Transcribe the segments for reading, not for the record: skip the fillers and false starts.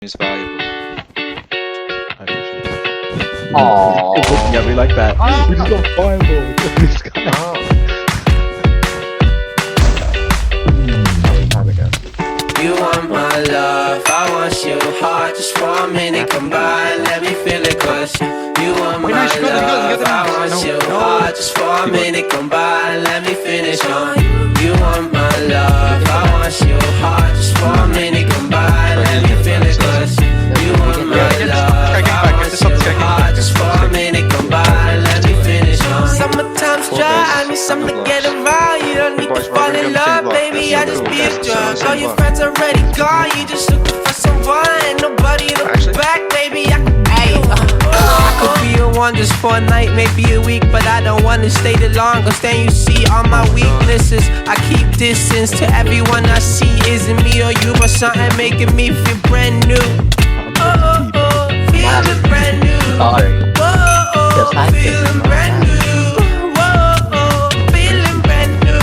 is valuable. Aww. Yeah, we like that. We just got fireball. We just got You want my love, I want you hard. Just for a minute, come by and let me feel it, cause you want my love, I want you hard. Just for a minute, come by and let me finish on. You want my love, I want you hard. Just for a minute, come by and let me feel it, cause you want my love, I want you hard. Just for a minute, come by and let me finish on. Summertime's dry, I need something to get around. You don't need to fall in love, baby, I just be a drug. All your friends already gone, you just looking for someone. Ain't nobody looking back, baby, I could be a one just for a night, maybe a week, but I don't wanna stay too long, cause then you see all my weaknesses. I keep distance to everyone I see. Isn't me or you, but something making me feel brand new. Feeling brand new. Feeling brand new. Feeling brand new.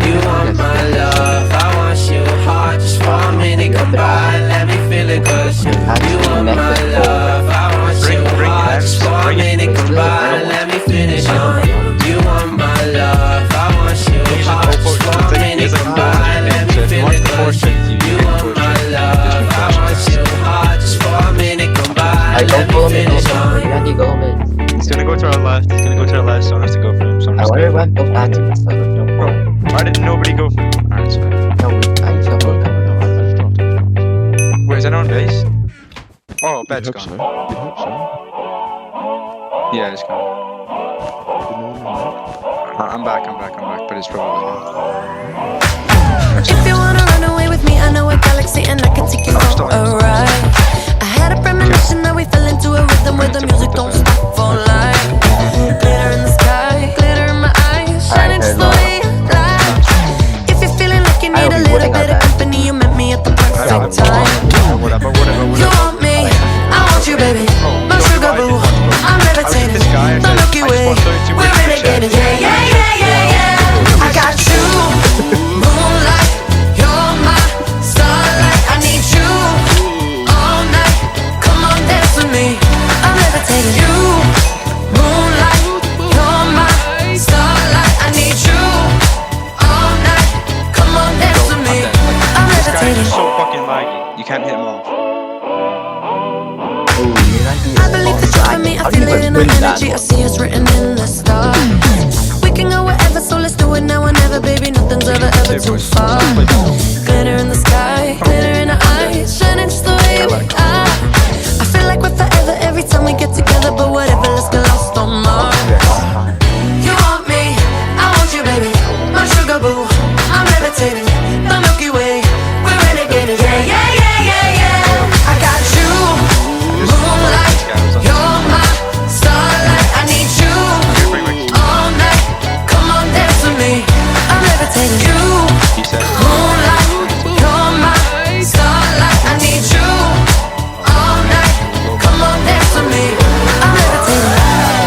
You want my love, I want you hard. Just for a minute, come by and let me feel it, cause you want my love, I want you hard. Just for a minute, come by and let me finish on. You want my love, I want you hard. Just for a minute, come by and let me feel it, cause you want my love, I want you hard. Just for a minute, come by and let me finish on. He's gonna go to our left. He's gonna go to our left. Someone has to go for him. Someone I has to wonder go when both answers. Bro, why did nobody go for him? Alright, it's fine. I just got Wait, is that on base? Oh, You'd Bed's hope gone. so. You'd hope so. Yeah, it's gone. I'm back, but it's probably If you wanna run away with me, I know a galaxy and I can take you for a ride. I had a premonition that we fell into a rhythm where the music don't stop for life. Glitter in the sky, glitter in my eyes, shining just the way you like. If you're feeling like you need a little bit of company, you met me at the perfect time. whatever. You want me, I want you, baby. My sugar boo, I'm levitating. The Milky Way, we're renegading. Yeah. I got you, moonlight. You're my starlight. I need you all night. Come on, dance with me. I'm levitating. You, moonlight. You're my starlight. I need you all night. Come on, dance with me. I'm This guy levitating. is so fucking laggy. You can't hit him off. I believe that you're for me, I feel it in our energy, I see us written in the stars. We can go wherever, so let's do it now or never, baby, nothing's ever too far. Glitter in the sky, glitter in our eyes, shining just the way we are. I feel like we're forever every time we get together, but whatever, let's get lost on Mars. You want me, I want you, baby, my sugar boo, I'm levitating, the Milky Way, we're renegading, yeah. I got you, moonlight, you're my starlight. I need you all night. Come on, dance with me. I'm levitating. You, He said, moonlight, you're my starlight. I need you all night. Come on, dance with me. I'm levitating.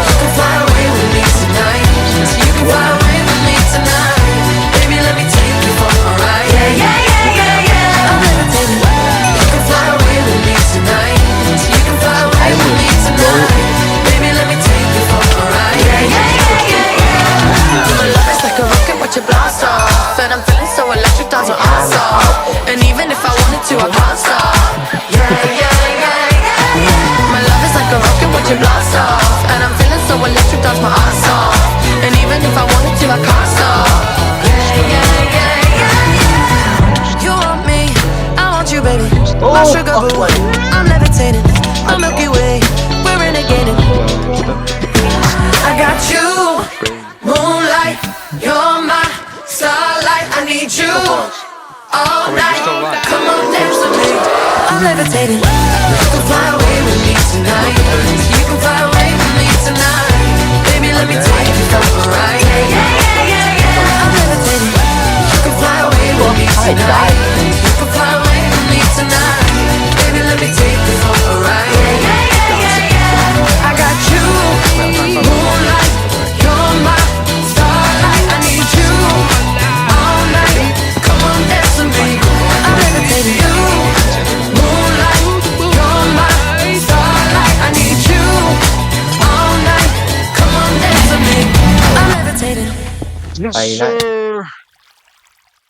You can fly away with me tonight. So you can fly away with me tonight. Baby, let me take you for a ride. Yeah. I'm levitating. You can fly away with me tonight. So you can fly away with me tonight. Baby, let me take you for a ride. My love is like a rocket, watch it blast off. And I'm feeling so electric, that's what I saw. And even if I wanted to, I can't stop. My love is like a rocket, watch it blast off. And I'm feeling so electric, that's my ass off. And even if I wanted to, I can't stop. You want me, I want you, baby. My sugar boo, I'm levitating. The Milky Way, we're renegading. I got you, moonlight. You're my starlight. I need you all night. Come on, dance with me. I'm levitating. You can fly away with me tonight. You can fly away with me tonight. Baby, let me take you for a ride. I'm levitating. You can fly away with me tonight. You can fly away with me tonight. Baby, let me take you for a ride. I got you, moonlight. You're my starlight. I need you all night. Come on, dance with me. ไปได้